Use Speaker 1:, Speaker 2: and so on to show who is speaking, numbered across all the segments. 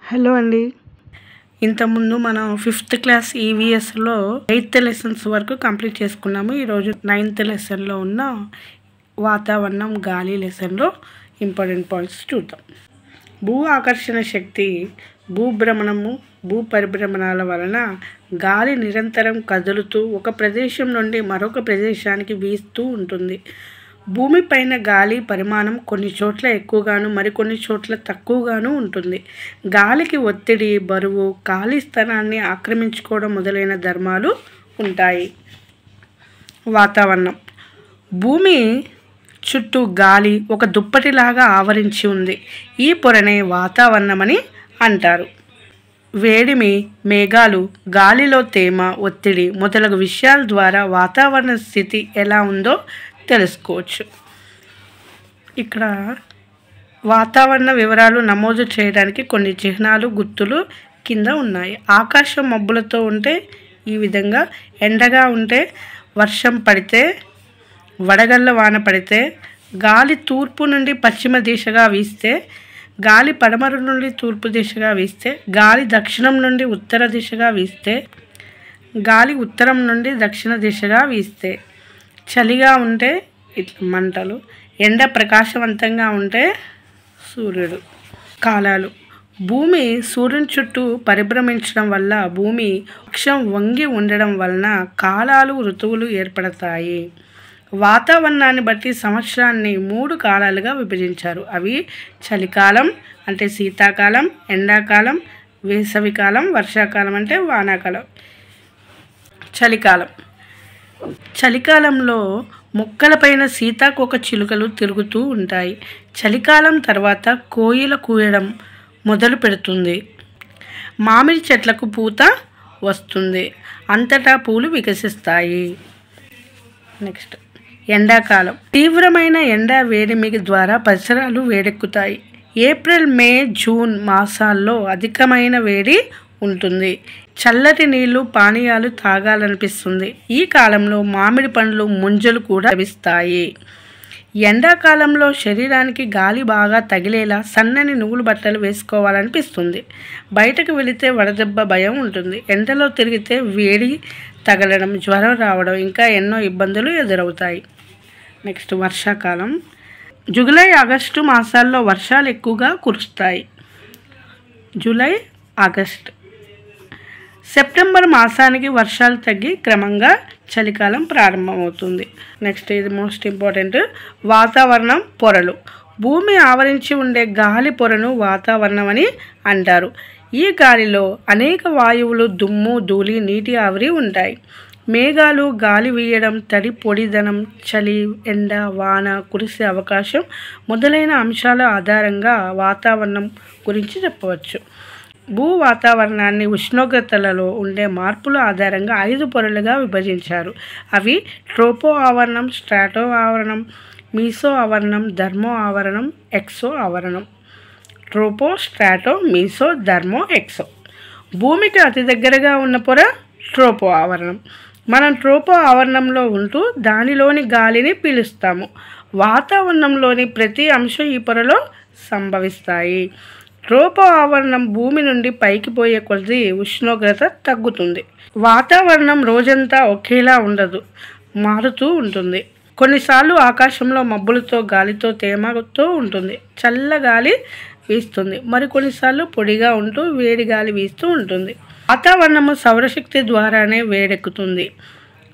Speaker 1: Hello అండి. ఇంతకుముందు మనం 5th క్లాస్ ఈవీఎస్లో 8th లెసన్స్ వరకు కంప్లీట్ చేసుకున్నాము. ఈరోజు 9th లెసన్లో ఉన్న వాతావరణం గాలి లెసన్లో ఇంపార్టెంట్ పాయింట్స్ చూద్దాం. భూ ఆకర్షణ శక్తి, భూభ్రమణము, భూ పరిభ్రమణాల వలన గాలి నిరంతరం కదులుతూ ఒక ప్రదేశం నుండి మరొక ప్రదేశానికి వీస్తూ ఉంటుంది. భూమిపైన గాలి పరిమాణం కొన్ని చోట్ల ఎక్కువగాను మరికొన్ని చోట్ల తక్కువగాను ఉంటుంది. గాలికి ఒత్తిడి, బరువు, ఖాళీ స్థలాన్ని ఆక్రమించుకోవడం మొదలైన ధర్మాలు ఉంటాయి. వాతావరణం. భూమి చుట్టూ గాలి ఒక దుప్పటిలాగా ఆవరించి ఉంది. ఈ పొరనే వాతావరణమని అంటారు. వేడిమి, మేఘాలు, గాలిలో తేమ, ఒత్తిడి మొదలగు విషయాల ద్వారా వాతావరణ స్థితి ఎలా ఉందో తెలుసుకోవచ్చు. ఇక్కడ వాతావరణ వివరాలు నమోదు చేయడానికి కొన్ని చిహ్నాలు, గుర్తులు కింద ఉన్నాయి. ఆకాశం మబ్బులతో ఉంటే ఈ విధంగా, ఎండగా ఉంటే, వర్షం పడితే, వడగళ్ళ వాన పడితే, గాలి తూర్పు నుండి పశ్చిమ దిశగా వీస్తే, గాలి పడమర నుండి తూర్పు దిశగా వీస్తే, గాలి దక్షిణం నుండి ఉత్తర దిశగా వీస్తే, గాలి ఉత్తరం నుండి దక్షిణ దిశగా వీస్తే, చలిగా ఉంటే ఇట్లా మంటలు, ఎండ ప్రకాశవంతంగా ఉంటే సూర్యుడు. కాలాలు. భూమి సూర్యుని చుట్టూ పరిభ్రమించడం వల్ల భూమి అక్షం వంగి ఉండడం వలన కాలాలు, ఋతువులు ఏర్పడతాయి. వాతావరణాన్ని బట్టి సంవత్సరాన్ని 3 కాలాలుగా విభజించారు. అవి చలికాలం అంటే శీతాకాలం, ఎండాకాలం, వేసవికాలం, వర్షాకాలం అంటే వానాకాలం. చలికాలం. చలికాలంలో మొక్కలపైన సీతాకోక చిలుకలు తిరుగుతూ ఉంటాయి. చలికాలం తర్వాత కోయిల కూయడం మొదలు పెడుతుంది. మామిడి చెట్లకు పూత వస్తుంది. అంతటా పూలు వికసిస్తాయి. నెక్స్ట్ ఎండాకాలం. తీవ్రమైన ఎండ వేడిమి ద్వారా పరిసరాలు వేడెక్కుతాయి. ఏప్రిల్, మే, జూన్ మాసాల్లో అధికమైన వేడి ఉంటుంది. చల్లటి నీళ్లు, పానీయాలు తాగాలనిపిస్తుంది. ఈ కాలంలో మామిడి పండ్లు, ముంజలు కూడా లభిస్తాయి. ఎండాకాలంలో శరీరానికి గాలి బాగా తగిలేలా సన్నని నువ్వుల బట్టలు వేసుకోవాలనిపిస్తుంది. బయటకు వెళితే వడదెబ్బ భయం ఉంటుంది. ఎండలో తిరిగితే వేడి తగలడం, జ్వరం రావడం ఇంకా ఎన్నో ఇబ్బందులు ఎదురవుతాయి. నెక్స్ట్ వర్షాకాలం. జూలై, ఆగస్టు మాసాల్లో వర్షాలు ఎక్కువగా కురుస్తాయి. July, August. సెప్టెంబర్ మాసానికి వర్షాలు తగ్గి క్రమంగా చలికాలం ప్రారంభమవుతుంది. నెక్స్ట్ ఇది మోస్ట్ ఇంపార్టెంట్. వాతావరణం పొరలు. భూమి ఆవరించి ఉండే గాలి పొరను వాతావరణం అని అంటారు. ఈ గాలిలో అనేక వాయువులు, దుమ్ము, ధూళి, నీటి ఆవిరి ఉంటాయి. మేఘాలు, గాలి వీయడం, తడి, పొడిదనం, చలి, ఎండ, వాన కురిసే అవకాశం మొదలైన అంశాల ఆధారంగా వాతావరణం గురించి చెప్పవచ్చు. భూ వాతావరణాన్ని ఉష్ణోగ్రతలలో ఉండే మార్పుల ఆధారంగా 5 పొరలుగా విభజించారు. అవి ట్రోపో ఆవరణం, స్ట్రాటో ఆవరణం, మీసో ఆవరణం, థర్మో ఆవరణం, ఎక్సో ఆవరణం. ట్రోపో, స్ట్రాటో, మీసో, థర్మో, ఎక్సో. భూమికి అతి దగ్గరగా ఉన్న పొర ట్రోపో ఆవరణం. మనం ట్రోపో ఆవరణంలో ఉంటూ దానిలోని గాలిని పీలుస్తాము. వాతావరణంలోని ప్రతి అంశం ఈ పొరలో సంభవిస్తాయి. ట్రోపో ఆవరణం భూమి నుండి పైకి పోయే కొద్దీ ఉష్ణోగ్రత తగ్గుతుంది. వాతావరణం రోజంతా ఒకేలా ఉండదు, మారుతూ ఉంటుంది. కొన్నిసార్లు ఆకాశంలో మబ్బులతో, గాలితో, తేమతో ఉంటుంది. చల్ల గాలి వీస్తుంది. మరికొన్నిసార్లు పొడిగా ఉంటూ వేడి గాలి వీస్తూ ఉంటుంది. వాతావరణము సౌరశక్తి ద్వారానే వేడెక్కుతుంది.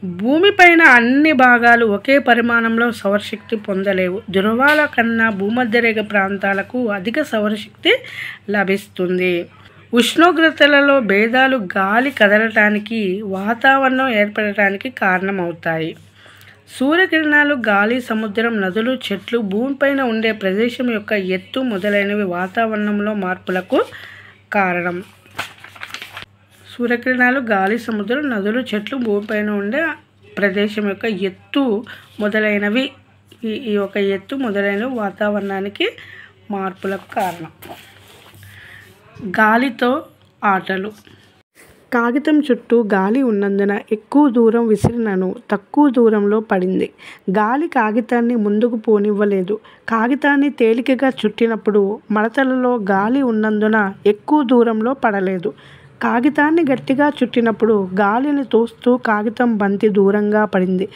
Speaker 1: భూమిపైన అన్ని భాగాలు ఒకే పరిమాణంలో సౌరశక్తి పొందలేవు. ధృవాల కన్నా భూమధ్యరేఖ ప్రాంతాలకు అధిక సౌరశక్తి లభిస్తుంది. ఉష్ణోగ్రతలలో భేదాలు గాలి కదలటానికి, వాతావరణం ఏర్పడటానికి కారణమవుతాయి. సూర్యకిరణాలు, గాలి, సముద్రం, నదులు, చెట్లు, భూమిపైన ఉండే ప్రదేశం యొక్క ఎత్తు మొదలైనవి వాతావరణంలో మార్పులకు కారణం. సూర్యకిరణాలు, గాలి, సముద్రం, నదులు, చెట్లు, భూమిపైన ఉండే ప్రదేశం యొక్క ఎత్తు మొదలైనవి ఈ యొక్క ఎత్తు మొదలైనవి వాతావరణానికి మార్పులకు కారణం. గాలితో ఆటలు. కాగితం చుట్టూ గాలి ఉన్నందున ఎక్కువ దూరం విసిరినను తక్కువ దూరంలో పడింది. గాలి కాగితాన్ని ముందుకు పోనివ్వలేదు. కాగితాన్ని తేలికగా చుట్టినప్పుడు మడతలలో గాలి ఉన్నందున ఎక్కువ దూరంలో పడలేదు. కాగితాన్ని గట్టిగా చుట్టినప్పుడు గాలిని తోస్తూ కాగితం బంతి దూరంగా పడింది.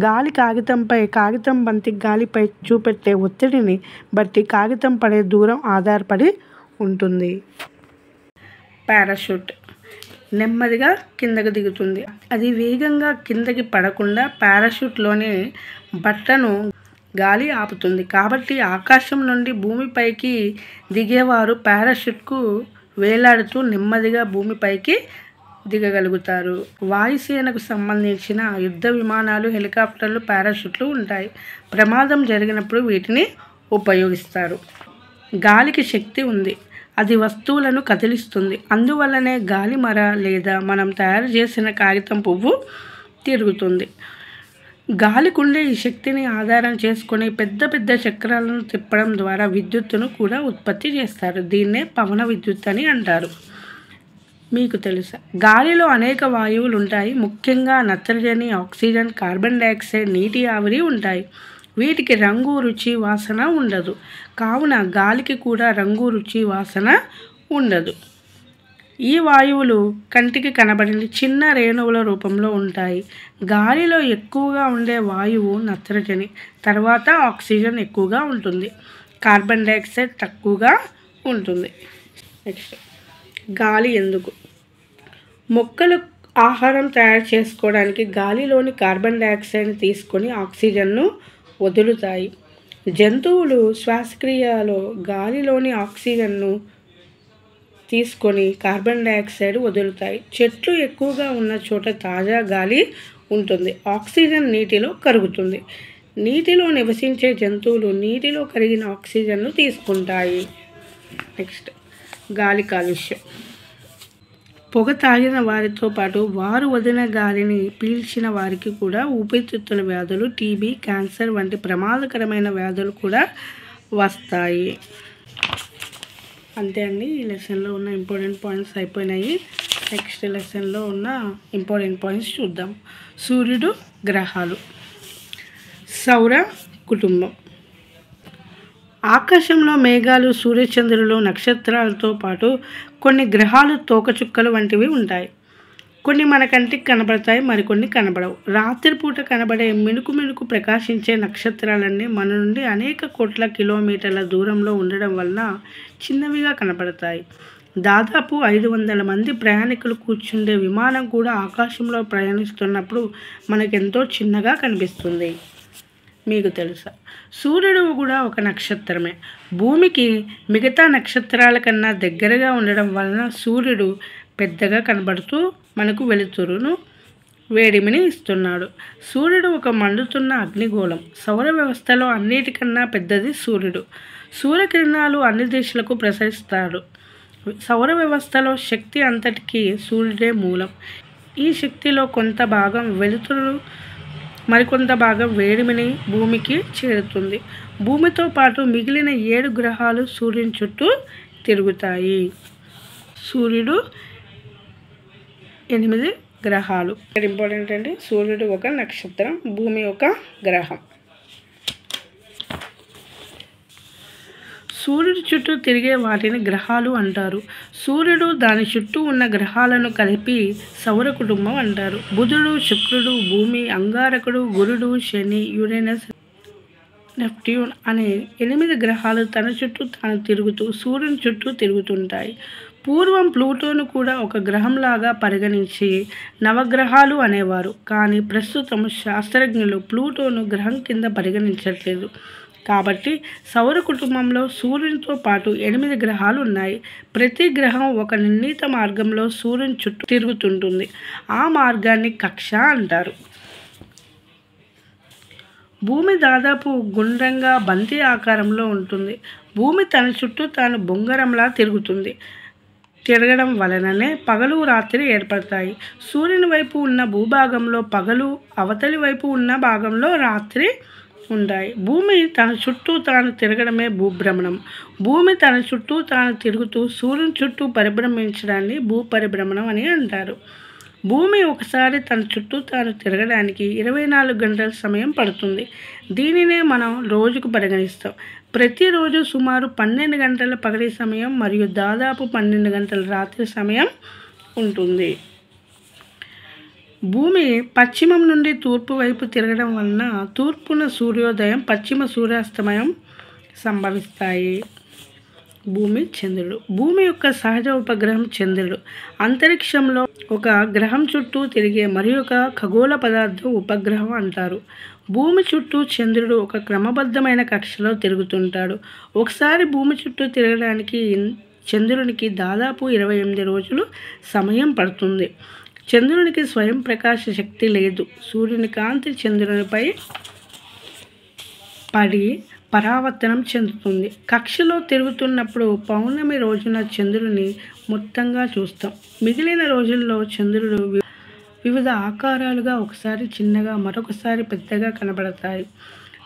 Speaker 1: గాలి కాగితంపై, కాగితం బంతి గాలిపై చూపెట్టే ఒత్తిడిని బట్టి కాగితం పడే దూరం ఆధారపడి ఉంటుంది. పారాషూట్ నెమ్మదిగా కిందకు దిగుతుంది. అది వేగంగా కిందకి పడకుండా పారాషూట్లోని బట్టను గాలి ఆపుతుంది. కాబట్టి ఆకాశం నుండి భూమిపైకి దిగేవారు పారాషూట్కు వేలాడుతూ నెమ్మదిగా భూమిపైకి దిగగలుగుతారు. వాయుసేనకు సంబంధించిన యుద్ధ విమానాలు, హెలికాప్టర్లు, పారాషూట్లు ఉంటాయి. ప్రమాదం జరిగినప్పుడు వీటిని ఉపయోగిస్తారు. గాలికి శక్తి ఉంది. అది వస్తువులను కదిలిస్తుంది. అందువల్లనే గాలిమర లేదా మనం తయారు చేసిన కాగితం పువ్వు తిరుగుతుంది. గాలికుండే ఈ శక్తిని ఆధారం చేసుకొని పెద్ద పెద్ద చక్రాలను తిప్పడం ద్వారా విద్యుత్తును కూడా ఉత్పత్తి చేస్తారు. దీన్నే పవన విద్యుత్ అని అంటారు. మీకు తెలుసా? గాలిలో అనేక వాయువులు ఉంటాయి. ముఖ్యంగా నత్రజని, ఆక్సిజన్, కార్బన్ డైఆక్సైడ్, నీటి ఆవిరి ఉంటాయి. వీటికి రంగు, రుచి, వాసన ఉండదు. కావున గాలికి కూడా రంగు, రుచి, వాసన ఉండదు. ఈ వాయువులు కంటికి కనబడని చిన్న రేణువుల రూపంలో ఉంటాయి. గాలిలో ఎక్కువగా ఉండే వాయువు నత్రజని, తర్వాత ఆక్సిజన్ ఎక్కువగా ఉంటుంది. కార్బన్ డైఆక్సైడ్ తక్కువగా ఉంటుంది. నెక్స్ట్, గాలి ఎందుకు? మొక్కలు ఆహారం తయారు చేసుకోవడానికి గాలిలోని కార్బన్ డైఆక్సైడ్ని తీసుకొని ఆక్సిజన్ను వదులుతాయి. జంతువులు శ్వాసక్రియలో గాలిలోని ఆక్సిజన్ను తీసుకొని కార్బన్ డైఆక్సైడ్ వదులుతాయి. చెట్లు ఎక్కువగా ఉన్న చోట తాజా గాలి ఉంటుంది. ఆక్సిజన్ నీటిలో కరుగుతుంది. నీటిలో నివసించే జంతువులు నీటిలో కరిగిన ఆక్సిజన్ను తీసుకుంటాయి. నెక్స్ట్, గాలి కాలుష్యం. పొగ తాగిన వారితో పాటు వారు వదిలిన గాలిని పీల్చిన వారికి కూడా ఊపిరితిత్తుల వ్యాధులు, టీబీ, క్యాన్సర్ వంటి ప్రమాదకరమైన వ్యాధులు కూడా వస్తాయి. అంతే అండి. ఈ లెసన్లో ఉన్న ఇంపార్టెంట్ పాయింట్స్ అయిపోయినాయి. నెక్స్ట్ లెసన్లో ఉన్న ఇంపార్టెంట్ పాయింట్స్ చూద్దాం. సూర్యుడు, గ్రహాలు, సౌర కుటుంబం. ఆకాశంలో మేఘాలు, సూర్యచంద్రులు, నక్షత్రాలతో పాటు కొన్ని గ్రహాలు, తోకచుక్కలు వంటివి ఉంటాయి. కొన్ని మన కంటికి కనబడతాయి, మరికొన్ని కనబడవు. రాత్రిపూట కనబడే మినుకు మినుకు ప్రకాశించే నక్షత్రాలన్నీ మన నుండి అనేక కోట్ల కిలోమీటర్ల దూరంలో ఉండడం వలన చిన్నవిగా కనబడతాయి. దాదాపు 500 మంది ప్రయాణికులు కూర్చుండే విమానం కూడా ఆకాశంలో ప్రయాణిస్తున్నప్పుడు మనకెంతో చిన్నగా కనిపిస్తుంది. మీకు తెలుసా? సూర్యుడు కూడా ఒక నక్షత్రమే. భూమికి మిగతా నక్షత్రాల కన్నా దగ్గరగా ఉండడం వలన సూర్యుడు పెద్దగా కనబడుతూ మనకు వెలుతురును, వేడిమిని ఇస్తున్నాడు. సూర్యుడు ఒక మండుతున్న అగ్నిగోళం. సౌర వ్యవస్థలో అన్నిటికన్నా పెద్దది సూర్యుడు. సూర్యకిరణాలు అన్ని దిశలకు ప్రసరిస్తాడు. సౌర వ్యవస్థలో శక్తి అంతటికీ సూర్యుడే మూలం. ఈ శక్తిలో కొంత భాగం వెలుతురు, మరికొంత భాగం వేడిమిని భూమికి చేరుతుంది. భూమితో పాటు మిగిలిన 7 గ్రహాలు సూర్యుని చుట్టూ తిరుగుతాయి. సూర్యుడు 8 గ్రహాలు. ఇంపార్టెంట్ అండి. సూర్యుడు ఒక నక్షత్రం, భూమి ఒక గ్రహం. సూర్యుడి చుట్టూ తిరిగే వాటిని గ్రహాలు అంటారు. సూర్యుడు, దాని చుట్టూ ఉన్న గ్రహాలను కలిపి సౌర కుటుంబం అంటారు. బుధుడు, శుక్రుడు, భూమి, అంగారకుడు, గురుడు, శని, యురేనస్, నెప్ట్యూన్ అనే 8 గ్రహాలు తన చుట్టూ తాను తిరుగుతూ సూర్యుని చుట్టూ తిరుగుతుంటాయి. పూర్వం ప్లూటోను కూడా ఒక గ్రహంలాగా పరిగణించి నవగ్రహాలు అనేవారు. కానీ ప్రస్తుతం శాస్త్రజ్ఞులు ప్లూటోను గ్రహం కింద పరిగణించట్లేదు. కాబట్టి సౌర కుటుంబంలో సూర్యునితో పాటు 8 గ్రహాలు ఉన్నాయి. ప్రతి గ్రహం ఒక నిర్ణీత మార్గంలో సూర్యుని చుట్టూ తిరుగుతుంటుంది. ఆ మార్గాన్ని కక్ష అంటారు. భూమి దాదాపు గుండ్రంగా బంతి ఆకారంలో ఉంటుంది. భూమి తన చుట్టూ తాను బొంగరంలా తిరగడం వలననే పగలు, రాత్రి ఏర్పడతాయి. సూర్యుని వైపు ఉన్న భూభాగంలో పగలు, అవతలి వైపు ఉన్న భాగంలో రాత్రి ఉంటాయి. భూమి తన చుట్టూ తాను తిరగడమే భూభ్రమణం. భూమి తన చుట్టూ తాను తిరుగుతూ సూర్యుని చుట్టూ పరిభ్రమించడాన్ని భూపరిభ్రమణం అని అంటారు. భూమి ఒకసారి తన చుట్టూ తాను తిరగడానికి 24 గంటల సమయం పడుతుంది. దీనినే మనం రోజుకు పరిగణిస్తాం. ప్రతిరోజు సుమారు 12 గంటల పగటి సమయం మరియు దాదాపు 12 గంటల రాత్రి సమయం ఉంటుంది. భూమి పశ్చిమం నుండి తూర్పు వైపు తిరగడం వలన తూర్పున సూర్యోదయం, పశ్చిమ సూర్యాస్తమయం సంభవిస్తాయి. భూమి, చంద్రుడు. భూమి యొక్క సహజ ఉపగ్రహం చంద్రుడు. అంతరిక్షంలో ఒక గ్రహం చుట్టూ తిరిగే మరి ఒక ఖగోళ పదార్థం ఉపగ్రహం అంటారు. భూమి చుట్టూ చంద్రుడు ఒక క్రమబద్ధమైన కక్షలో తిరుగుతుంటాడు. ఒకసారి భూమి చుట్టూ తిరగడానికి చంద్రునికి దాదాపు 28 రోజులు సమయం పడుతుంది. చంద్రునికి స్వయం ప్రకాశ శక్తి లేదు. సూర్యుని కాంతి చంద్రునిపై పడి పరావర్తనం చెందుతుంది. కక్షలో తిరుగుతున్నప్పుడు పౌర్ణమి రోజున చంద్రుని మొత్తంగా చూస్తాం. మిగిలిన రోజుల్లో చంద్రుడు వివిధ ఆకారాలుగా, ఒకసారి చిన్నగా మరొకసారి పెద్దగా కనబడతాయి.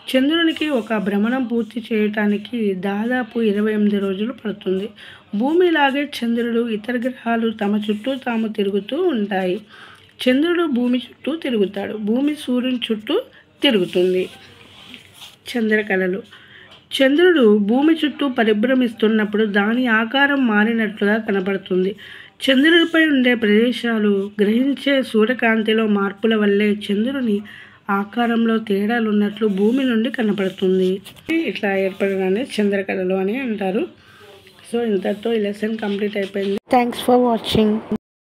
Speaker 1: చంద్రునికి ఒక భ్రమణం పూర్తి చేయటానికి దాదాపు 28 రోజులు పడుతుంది. భూమిలాగే చంద్రుడు, ఇతర గ్రహాలు తమ చుట్టూ తాము తిరుగుతూ ఉంటాయి. చంద్రుడు భూమి చుట్టూ తిరుగుతాడు. భూమి సూర్యుని చుట్టూ తిరుగుతుంది. చంద్రకళలు. చంద్రుడు భూమి చుట్టూ పరిభ్రమిస్తున్నప్పుడు దాని ఆకారం మారినట్లుగా కనబడుతుంది. చంద్రుడిపై ఉండే ప్రదేశాలు గ్రహించే సూర్యకాంతిలో మార్పుల వల్లే చంద్రుని ఆకారంలో తేడాలు ఉన్నట్లు భూమి నుండి కనపడుతుంది. ఇట్లా ఏర్పడడాన్ని చంద్రకళలు అని అంటారు. సో ఇంతటితో ఈ లెసన్ కంప్లీట్ అయిపోయింది. Thanks for watching.